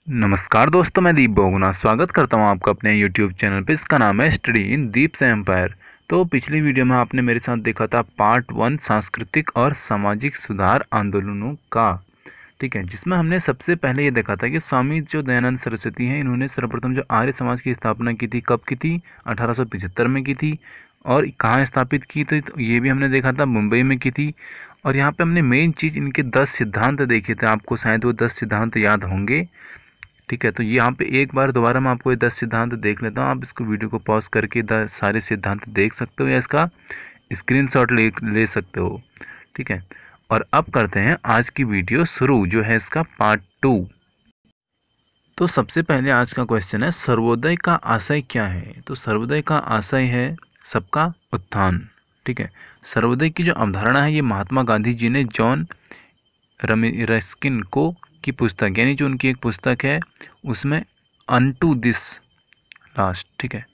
नमस्कार दोस्तों, मैं दीप बोगुना स्वागत करता हूं आपका अपने YouTube चैनल पे। इसका नाम है स्टडी इन दीप्स एम्पायर। तो पिछली वीडियो में आपने मेरे साथ देखा था पार्ट 1 सांस्कृतिक और सामाजिक सुधार आंदोलनों का, ठीक है, जिसमें हमने सबसे पहले ये देखा था कि स्वामी जो दयानंद सरस्वती हैं, इन्होंने सर्वप्रथम जो आर्य समाज की स्थापना की थी, कब की थी? 1875 में की थी। और कहाँ स्थापित की थी? तो ये भी हमने देखा था, मुंबई में की थी। और यहाँ पे हमने मेन चीज़ इनके 10 सिद्धांत देखे थे, आपको शायद वो 10 सिद्धांत याद होंगे, ठीक है। तो यहाँ पे एक बार दोबारा मैं आपको ये 10 सिद्धांत देख लेता हूँ। आप इसको वीडियो को पॉज करके 10 सारे सिद्धांत देख सकते हो या इसका स्क्रीनशॉट ले सकते हो, ठीक है। और अब करते हैं आज की वीडियो शुरू, जो है इसका पार्ट 2। तो सबसे पहले आज का क्वेश्चन है, सर्वोदय का आशय क्या है? तो सर्वोदय का आशय है सबका उत्थान, ठीक है। सर्वोदय की जो अवधारणा है, ये महात्मा गांधी जी ने जॉन रस्किन को की पुस्तक, यानी जो उनकी एक पुस्तक है उसमें अनटू दिस लास्ट, ठीक है,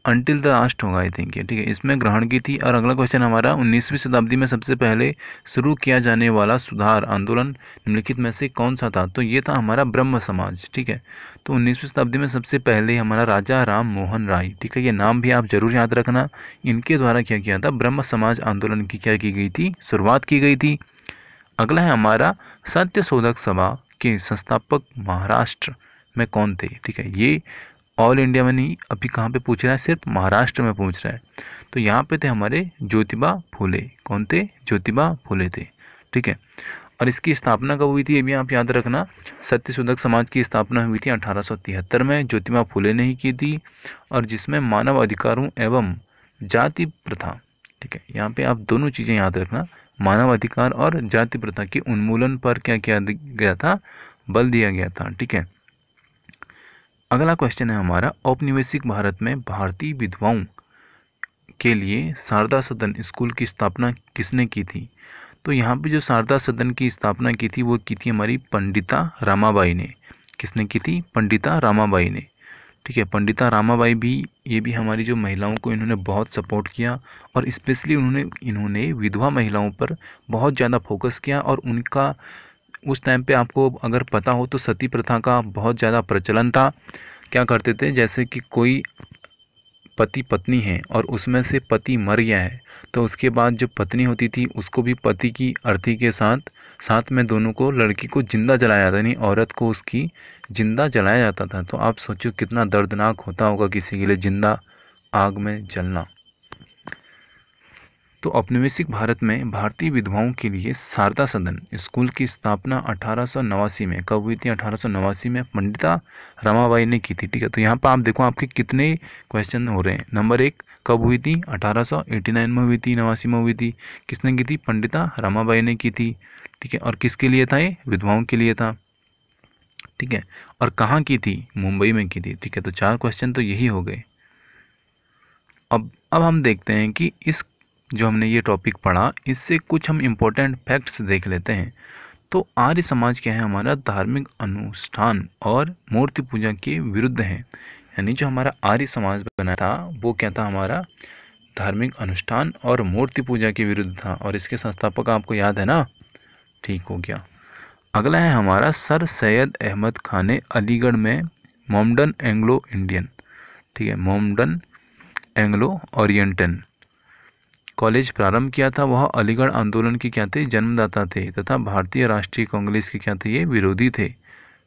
अनटिल द लास्ट होगा आई थिंक ये, ठीक है, इसमें ग्रहण की थी। और अगला क्वेश्चन हमारा, 19वीं शताब्दी में सबसे पहले शुरू किया जाने वाला सुधार आंदोलन निम्नलिखित में से कौन सा था? तो ये था हमारा ब्रह्म समाज, ठीक है। तो 19वीं शताब्दी में सबसे पहले हमारा राजा राम मोहन राय, ठीक है, ये नाम भी आप जरूर याद रखना, इनके द्वारा क्या किया था? ब्रह्म समाज आंदोलन की क्या की गई थी? शुरुआत की गई थी। अगला है हमारा, सत्य शोधक सभा के संस्थापक महाराष्ट्र में कौन थे? ठीक है, ये ऑल इंडिया में नहीं, अभी कहाँ पे पूछ रहा है? सिर्फ महाराष्ट्र में पूछ रहा है। तो यहाँ पे थे हमारे ज्योतिबा फुले। कौन थे? ज्योतिबा फुले थे, ठीक है। और इसकी स्थापना कब हुई थी ये भी आप याद रखना। सत्य शोधक समाज की स्थापना हुई थी 1873 में, ज्योतिबा फुले ने ही की थी। और जिसमें मानव अधिकारों एवं जाति प्रथा, ठीक है, यहाँ पे आप दोनों चीज़ें याद रखना, मानव अधिकार और जाति प्रथा के उन्मूलन पर क्या किया गया था? बल दिया गया था, ठीक है। अगला क्वेश्चन है हमारा, औपनिवेशिक भारत में भारतीय विधवाओं के लिए शारदा सदन स्कूल की स्थापना किसने की थी? तो यहाँ पे जो शारदा सदन की स्थापना की थी वो की थी हमारी पंडिता रामाबाई ने। किसने की थी? पंडिता रामाबाई ने, ठीक है। पंडिता रामाबाई भी, ये भी हमारी जो महिलाओं को इन्होंने बहुत सपोर्ट किया, और स्पेशली इन्होंने विधवा महिलाओं पर बहुत ज़्यादा फोकस किया। और उनका उस टाइम पे आपको अगर पता हो तो सती प्रथा का बहुत ज़्यादा प्रचलन था। क्या करते थे, जैसे कि कोई पति पत्नी है और उसमें से पति मर गया है, तो उसके बाद जो पत्नी होती थी उसको भी पति की अर्थी के साथ साथ में दोनों को, लड़की को जिंदा जलाया जाता, यानी औरत को उसकी जिंदा जलाया जाता था। तो आप सोचो कितना दर्दनाक होता होगा किसी के लिए जिंदा आग में जलना। तो औपनिवेशिक भारत में भारतीय विधवाओं के लिए शारदा सदन स्कूल की स्थापना 1889 में कब हुई थी? 1889 में पंडिता रमाबाई ने की थी, ठीक है। तो यहाँ पर आप देखो आपके कितने क्वेश्चन हो रहे हैं। नंबर 1 कब हुई थी? 1889 में हुई थी, 89 में हुई थी। किसने की थी? पंडिता रमाबाई ने की थी, ठीक है। और किसके लिए था ये? विधवाओं के लिए था, ठीक है। और कहाँ की थी? मुंबई में की थी, ठीक है। तो 4 क्वेश्चन तो यही हो गए। अब हम देखते हैं कि इस जो हमने ये टॉपिक पढ़ा, इससे कुछ हम इम्पोर्टेंट फैक्ट्स देख लेते हैं। तो आर्य समाज क्या है? हमारा धार्मिक अनुष्ठान और मूर्ति पूजा के विरुद्ध है। यानी जो हमारा आर्य समाज बना था वो क्या था? हमारा धार्मिक अनुष्ठान और मूर्ति पूजा के विरुद्ध था। और इसके संस्थापक आपको याद है ना? ठीक हो गया। अगला है हमारा, सर सैयद अहमद खान ने अलीगढ़ में मोमडन एंग्लो इंडियन, ठीक है, मोमडन एंग्लो ओरिएंटन कॉलेज प्रारंभ किया था। वह अलीगढ़ आंदोलन के क्या थे? जन्मदाता थे, तथा भारतीय राष्ट्रीय कांग्रेस के क्या थे? ये विरोधी थे,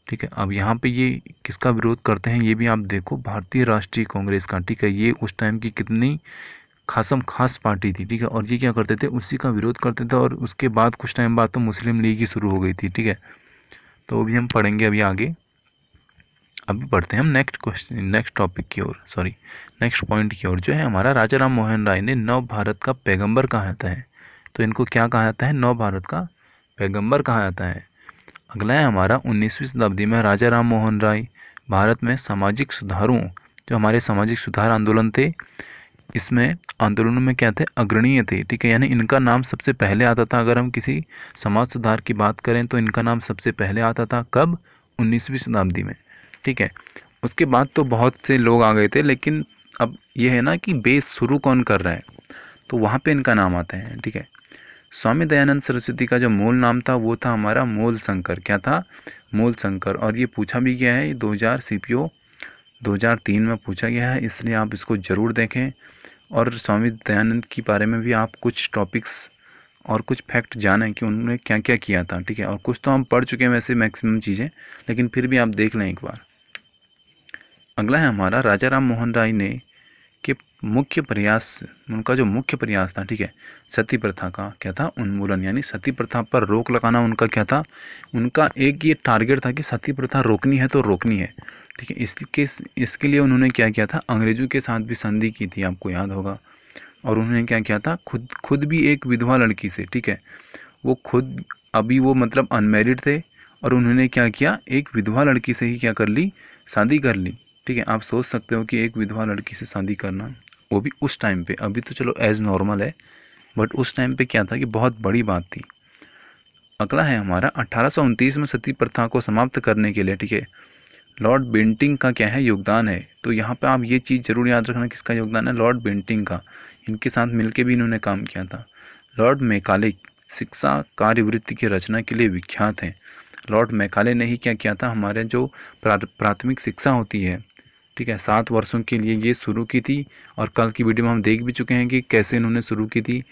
ठीक है। अब यहाँ पे ये किसका विरोध करते हैं ये भी आप देखो, भारतीय राष्ट्रीय कांग्रेस का, ठीक है। ये उस टाइम की कितनी खास पार्टी थी, ठीक है। और ये क्या करते थे? उसी का विरोध करते थे। और उसके बाद कुछ टाइम बाद तो मुस्लिम लीग ही शुरू हो गई थी, ठीक है। तो वो भी हम पढ़ेंगे अभी आगे। अभी बढ़ते हैं हम नेक्स्ट टॉपिक की ओर, सॉरी नेक्स्ट पॉइंट की ओर, जो है हमारा, राजा राम मोहन राय ने नव भारत का पैगंबर कहा जाता है। तो इनको क्या कहा जाता है? नव भारत का पैगंबर कहा जाता है। अगला है हमारा, 19वीं शताब्दी में राजा राम मोहन राय भारत में सामाजिक सुधारों, जो हमारे सामाजिक सुधार आंदोलन थे, इसमें आंदोलनों में क्या थे? अग्रणीय थे, ठीक है। यानी इनका नाम सबसे पहले आता था। अगर हम किसी समाज सुधार की बात करें तो इनका नाम सबसे पहले आता था। कब? 19वीं शताब्दी में, ठीक है। उसके बाद तो बहुत से लोग आ गए थे, लेकिन अब ये है ना कि बेस शुरू कौन कर रहा है, तो वहाँ पे इनका नाम आता है, ठीक है। स्वामी दयानंद सरस्वती का जो मूल नाम था वो था हमारा मूल शंकर। क्या था? मूल शंकर। और ये पूछा भी गया है 2000 CPO 2003 में पूछा गया है, इसलिए आप इसको ज़रूर देखें। और स्वामी दयानंद के बारे में भी आप कुछ टॉपिक्स और कुछ फैक्ट जानें कि उन्होंने क्या क्या किया था, ठीक है। और कुछ तो हम पढ़ चुके हैं वैसे मैक्सिमम चीज़ें, लेकिन फिर भी आप देख लें एक बार। अगला है हमारा राजा राम मोहन राय ने के मुख्य प्रयास, उनका जो मुख्य प्रयास था, ठीक है, सती प्रथा का क्या था? उन्मूलन, यानी सती प्रथा पर रोक लगाना उनका क्या था? उनका एक ये टारगेट था कि सती प्रथा रोकनी है तो रोकनी है, ठीक है। इसके लिए उन्होंने क्या किया था? अंग्रेजों के साथ भी संधि की थी, आपको याद होगा। और उन्होंने क्या किया था? खुद भी एक विधवा लड़की से, ठीक है, वो खुद अभी वो मतलब अनमेरिड थे, और उन्होंने क्या किया? एक विधवा लड़की से ही क्या कर ली? शादी कर ली, ठीक है। आप सोच सकते हो कि एक विधवा लड़की से शादी करना, वो भी उस टाइम पे, अभी तो चलो एज नॉर्मल है, बट उस टाइम पे क्या था कि बहुत बड़ी बात थी। अगला है हमारा 1829 में सती प्रथा को समाप्त करने के लिए, ठीक है, लॉर्ड बेंटिंग का क्या है? योगदान है। तो यहाँ पे आप ये चीज़ जरूर याद रखना, किसका योगदान है? लॉर्ड बेंटिंग का। इनके साथ मिलके भी इन्होंने काम किया था। लॉर्ड मैकाले शिक्षा कार्यवृत्ति की रचना के लिए विख्यात हैं। लॉर्ड मैकाले ने ही क्या किया था? हमारे जो प्राथमिक शिक्षा होती है, ठीक है, 7 वर्षों के लिए ये शुरू की थी। और कल की वीडियो में हम देख भी चुके हैं कि कैसे इन्होंने शुरू की थी।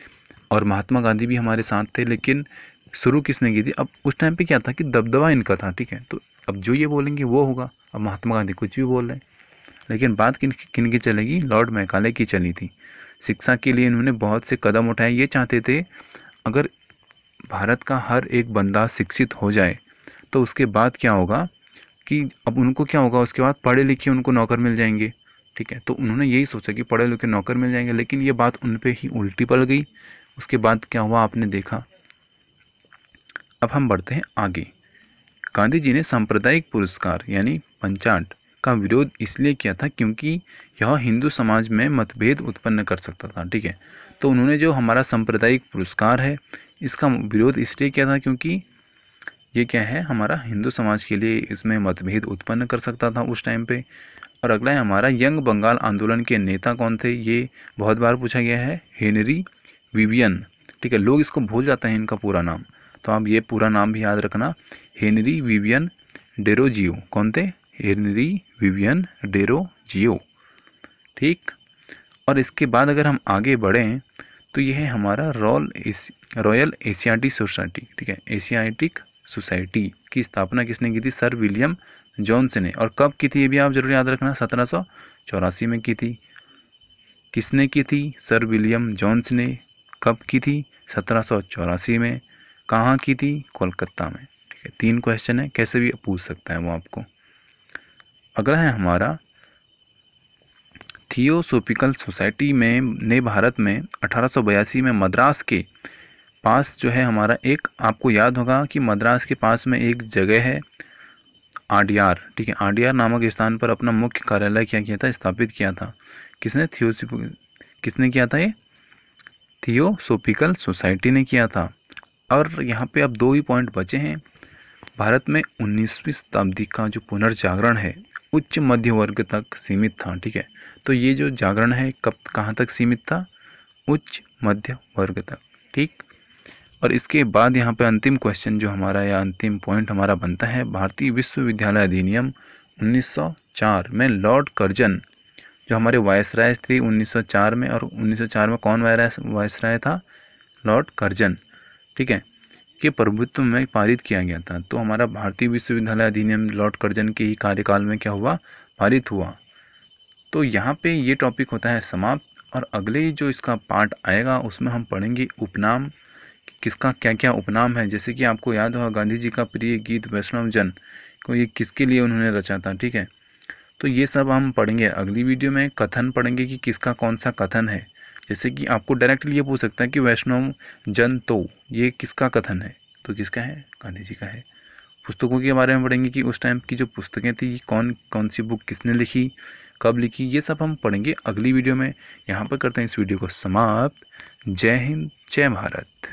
और महात्मा गांधी भी हमारे साथ थे, लेकिन शुरू किसने की थी? अब उस टाइम पे क्या था कि दबदबा इनका था, ठीक है। तो अब जो ये बोलेंगे वो होगा। अब महात्मा गांधी कुछ भी बोल रहे हैं, लेकिन बात किन की चलेगी? लॉर्ड मैकाले की चली थी। शिक्षा के लिए इन्होंने बहुत से कदम उठाए। ये चाहते थे अगर भारत का हर एक बंदा शिक्षित हो जाए तो उसके बाद क्या होगा कि अब उनको क्या होगा? उसके बाद पढ़े लिखे उनको नौकर मिल जाएंगे, ठीक है। तो उन्होंने यही सोचा कि पढ़े लिखे नौकर मिल जाएंगे, लेकिन ये बात उन पे ही उल्टी पड़ गई। उसके बाद क्या हुआ आपने देखा। अब हम बढ़ते हैं आगे। गांधी जी ने सांप्रदायिक पुरस्कार यानी पंचाट का विरोध इसलिए किया था क्योंकि यह हिंदू समाज में मतभेद उत्पन्न कर सकता था, ठीक है। तो उन्होंने जो हमारा सांप्रदायिक पुरस्कार है इसका विरोध इसलिए किया था क्योंकि ये क्या है? हमारा हिंदू समाज के लिए इसमें मतभेद उत्पन्न कर सकता था उस टाइम पे। और अगला है हमारा यंग बंगाल आंदोलन के नेता कौन थे? ये बहुत बार पूछा गया है। हेनरी विवियन, ठीक है। लोग इसको भूल जाते हैं इनका पूरा नाम, तो आप ये पूरा नाम भी याद रखना। Henry Vivian Derozio. कौन थे? हेनरी विवियन डेरोजियो, ठीक। और इसके बाद अगर हम आगे बढ़ें तो यह है हमारा रॉयल एशियाटिक सोसाइटी, ठीक है। एशियाटिक सोसाइटी की स्थापना किसने की थी? सर विलियम जोन्स ने। और कब की थी ये भी आप जरूर याद रखना, 1784 में की थी। किसने की थी? सर विलियम जोन्स ने। कब की थी? 1784 में। कहाँ की थी? कोलकाता में, ठीक है। 3 क्वेश्चन है, कैसे भी पूछ सकता है वो आपको। अगला है हमारा थियोसोफिकल सोसाइटी में ने भारत में 1882 में मद्रास के पास जो है हमारा एक, आपको याद होगा कि मद्रास के पास में एक जगह है आडियार, ठीक है। आडियार नामक स्थान पर अपना मुख्य कार्यालय क्या किया था? स्थापित किया था। किसने किया था? ये थियोसोफिकल सोसाइटी ने किया था। और यहाँ पे अब 2 ही पॉइंट बचे हैं। भारत में 19वीं शताब्दी का जो पुनर्जागरण है उच्च मध्य वर्ग तक सीमित था, ठीक है। तो ये जो जागरण है कब कहाँ तक सीमित था? उच्च मध्य वर्ग तक, ठीक। और इसके बाद यहाँ पे अंतिम क्वेश्चन जो हमारा या अंतिम पॉइंट हमारा बनता है, भारतीय विश्वविद्यालय अधिनियम 1904 में लॉर्ड कर्जन जो हमारे वायसराय थे 1904 में, और 1904 में कौन वायसराय था? लॉर्ड कर्जन, ठीक है, के प्रभुत्व में पारित किया गया था। तो हमारा भारतीय विश्वविद्यालय अधिनियम लॉर्ड कर्जन के ही कार्यकाल में क्या हुआ? पारित हुआ। तो यहाँ पे ये टॉपिक होता है समाप्त। और अगले जो इसका पार्ट आएगा उसमें हम पढ़ेंगे उपनाम, किसका क्या क्या उपनाम है। जैसे कि आपको याद होगा गांधी जी का प्रिय गीत वैष्णव जन को ये किसके लिए उन्होंने रचा था, ठीक है। तो ये सब हम पढ़ेंगे अगली वीडियो में। कथन पढ़ेंगे कि किसका कौन सा कथन है। जैसे कि आपको डायरेक्टली ये पूछ सकता है कि वैष्णव जन तो ये किसका कथन है? तो किसका है? गांधी जी का है। पुस्तकों के बारे में पढ़ेंगे कि उस टाइम की जो पुस्तकें थी कौन कौन सी बुक किसने लिखी, कब लिखी, ये सब हम पढ़ेंगे अगली वीडियो में। यहाँ पर करते हैं इस वीडियो को समाप्त। जय हिंद, जय भारत।